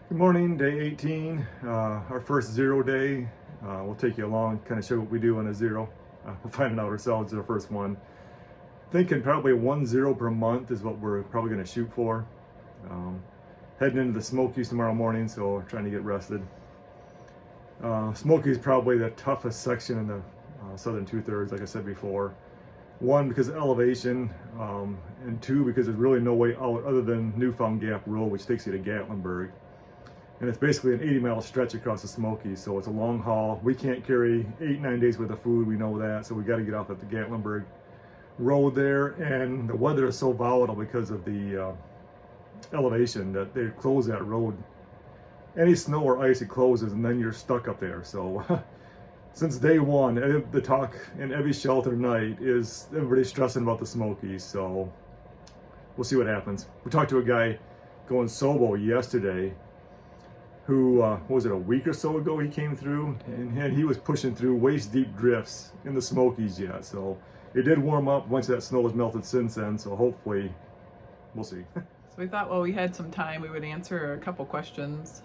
Good morning, day 18, our first zero day. We'll take you along, kind of show what we do on a zero. We're finding out ourselves our first one. Thinking probably 1 0 per month is what we're probably going to shoot for. Heading into the Smokies tomorrow morning, so trying to get rested. Smokies is probably the toughest section in the southern two-thirds, like I said before. One, because of elevation, and two, because there's really no way out other than Newfound Gap Road, which takes you to Gatlinburg. And it's basically an 80-mile stretch across the Smokies, so it's a long haul. We can't carry 8-9 days worth of food, we know that, so we got to get off at the Gatlinburg Road there. And the weather is so volatile because of the elevation that they close that road. Any snow or ice, it closes, and then you're stuck up there. So since day one, the talk in every shelter night is everybody's stressing about the Smokies, so we'll see what happens. We talked to a guy going NOBO yesterday who, what was it, a week or so ago he came through, and he was pushing through waist-deep drifts in the Smokies yet. So it did warm up once that snow has melted since then, so hopefully, we'll see. So we thought, well, we had some time, we would answer a couple questions.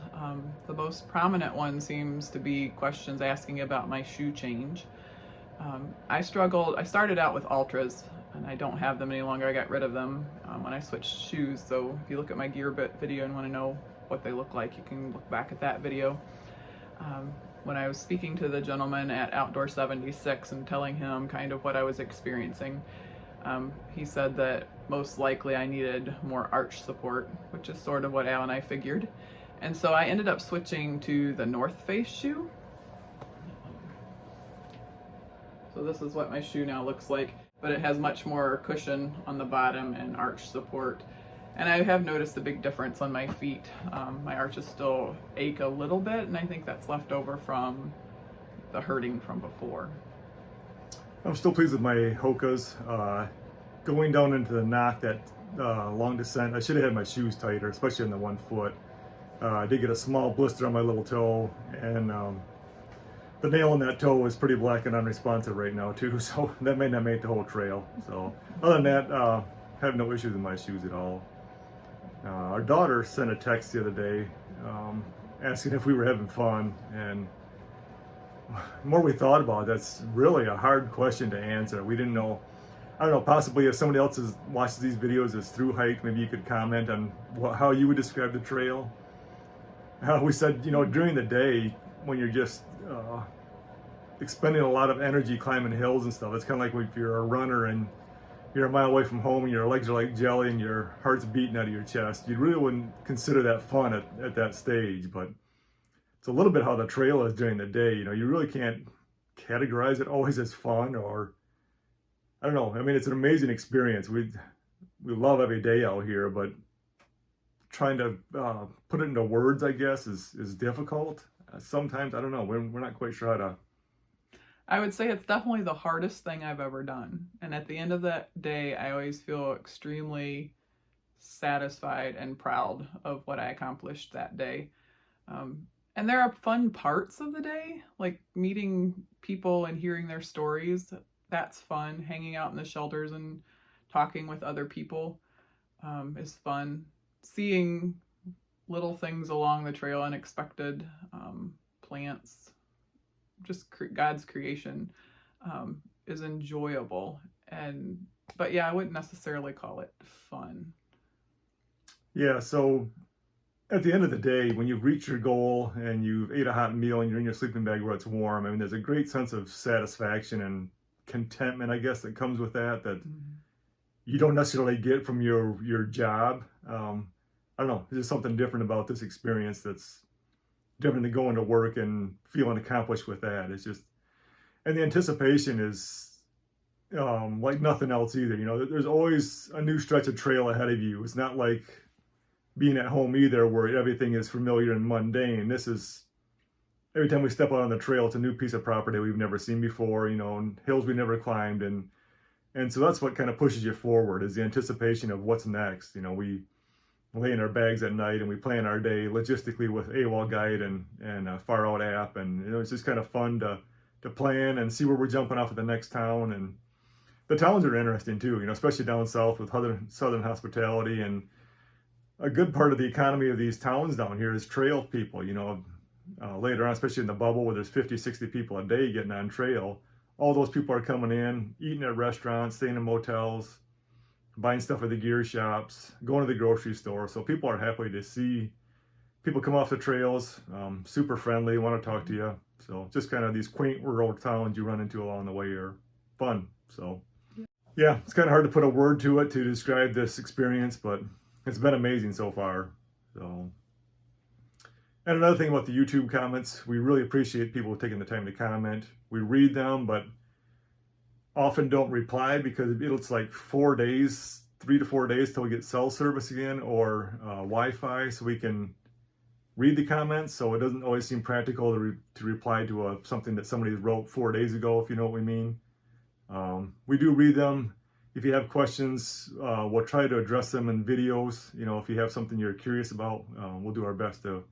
The most prominent one seems to be questions asking about my shoe change. I started out with Ultras, and I don't have them any longer. I got rid of them when I switched shoes. So if you look at my gear bit video and want to know what they look like, you can look back at that video. When I was speaking to the gentleman at Outdoor 76 and telling him kind of what I was experiencing, he said that most likely I needed more arch support, which is sort of what Al and I figured. And so I ended up switching to the North Face shoe. So this is what my shoe now looks like, but it has much more cushion on the bottom and arch support. And I have noticed a big difference on my feet. My arches still ache a little bit, and I think that's left over from the hurting from before. I'm still pleased with my Hokas. Going down into the knock, that long descent, I should have had my shoes tighter, especially on the 1 foot. I did get a small blister on my little toe, and the nail in that toe is pretty black and unresponsive right now too, so that may not make the whole trail. So other than that, I have no issues with my shoes at all. Our daughter sent a text the other day asking if we were having fun, and the more we thought about it, that's really a hard question to answer. We didn't know. I don't know, possibly if somebody else watches these videos as through hike, maybe you could comment on how you would describe the trail. We said, during the day when you're just expending a lot of energy climbing hills and stuff, it's kind of like if you're a runner and you're a mile away from home and your legs are like jelly and your heart's beating out of your chest. You really wouldn't consider that fun at that stage, but it's a little bit how the trail is during the day. You really can't categorize it always as fun, or I don't know. I mean, it's an amazing experience. We love every day out here, but trying to put it into words, I guess, is difficult. Sometimes, I don't know, we're not quite sure how to. I would say it's definitely the hardest thing I've ever done. And at the end of that day, I always feel extremely satisfied and proud of what I accomplished that day. And there are fun parts of the day, like meeting people and hearing their stories. That's fun. Hanging out in the shelters and talking with other people is fun. Seeing little things along the trail, unexpected plants, just God's creation is enjoyable. But yeah, I wouldn't necessarily call it fun. Yeah, so at the end of the day, when you've reached your goal and you've ate a hot meal and you're in your sleeping bag where it's warm, I mean, there's a great sense of satisfaction and contentment, I guess, that comes with that you don't necessarily get from your job. I don't know, there's just something different about this experience that's different than going to work and feeling accomplished with that. It's just, and the anticipation is like nothing else either. There's always a new stretch of trail ahead of you. It's not like being at home either, where everything is familiar and mundane. This is, every time we step out on the trail, it's a new piece of property we've never seen before, and hills we never climbed. And so that's what kind of pushes you forward, is the anticipation of what's next. We lay in our bags at night and we plan our day logistically with AWOL Guide and a Far Out app. And it's just kind of fun to plan and see where we're jumping off at the next town. And the towns are interesting too, especially down south with southern hospitality. And a good part of the economy of these towns down here is trail people, you know. Later on, especially in the bubble where there's 50, 60 people a day getting on trail, all those people are coming in, eating at restaurants, staying in motels, buying stuff at the gear shops, going to the grocery store. So people are happy to see people come off the trails, super friendly, want to talk to you. So just kind of these quaint rural towns you run into along the way are fun. So yeah, it's kind of hard to put a word to it to describe this experience, but it's been amazing so far. So, and another thing about the YouTube comments, we really appreciate people taking the time to comment. We read them, but often don't reply because it's like 4 days, 3 to 4 days till we get cell service again or Wi-Fi, so we can read the comments. So it doesn't always seem practical to reply to something that somebody wrote 4 days ago, if you know what we mean. We do read them. If you have questions, we'll try to address them in videos. You know, if you have something you're curious about, we'll do our best to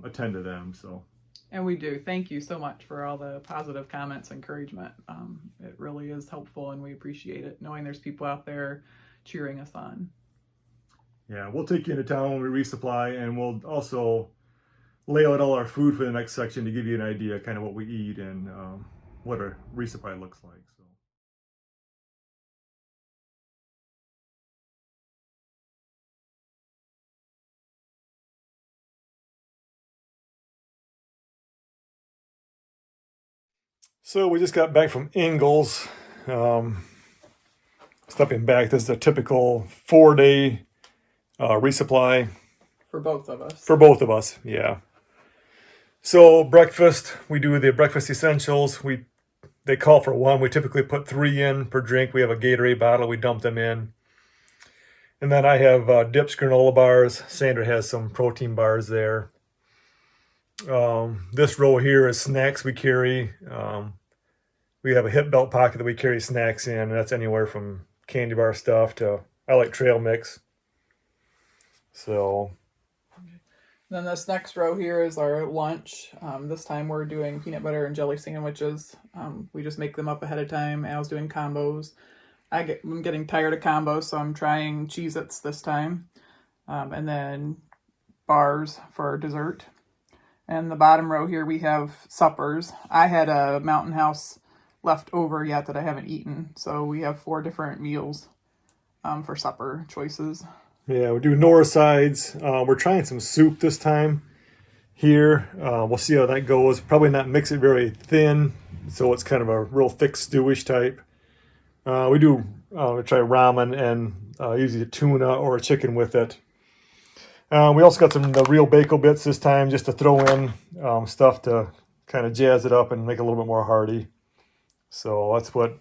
attend to them. So. And we do. Thank you so much for all the positive comments, encouragement. It really is helpful, and we appreciate it, knowing there's people out there cheering us on. Yeah, we'll take you into town when we resupply, and we'll also lay out all our food for the next section to give you an idea kind of what we eat and what our resupply looks like. So we just got back from Ingalls. Stepping back, this is a typical 4-day resupply. For both of us. For both of us, yeah. So breakfast, we do the breakfast essentials. They call for 1. We typically put 3 in per drink. We have a Gatorade bottle. We dump them in. And then I have dips, granola bars. Sandra has some protein bars there. This row here is snacks we carry. We have a hip belt pocket that we carry snacks in, and that's anywhere from candy bar stuff to, I like trail mix. So. Then this next row here is our lunch. This time we're doing peanut butter and jelly sandwiches. We just make them up ahead of time. Al's doing combos. I'm getting tired of combos, so I'm trying Cheez-Its this time. And then bars for dessert. And the bottom row here we have suppers. I had a Mountain House left over yet that I haven't eaten. So we have 4 different meals for supper choices. Yeah, we do Nora sides. We're trying some soup this time here. We'll see how that goes. Probably not mix it very thin, so it's kind of a real thick stewish type. We try ramen and usually a tuna or a chicken with it. We also got the real bacon bits this time just to throw in stuff to kind of jazz it up and make it a little bit more hearty. So that's what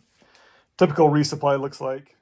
typical resupply looks like.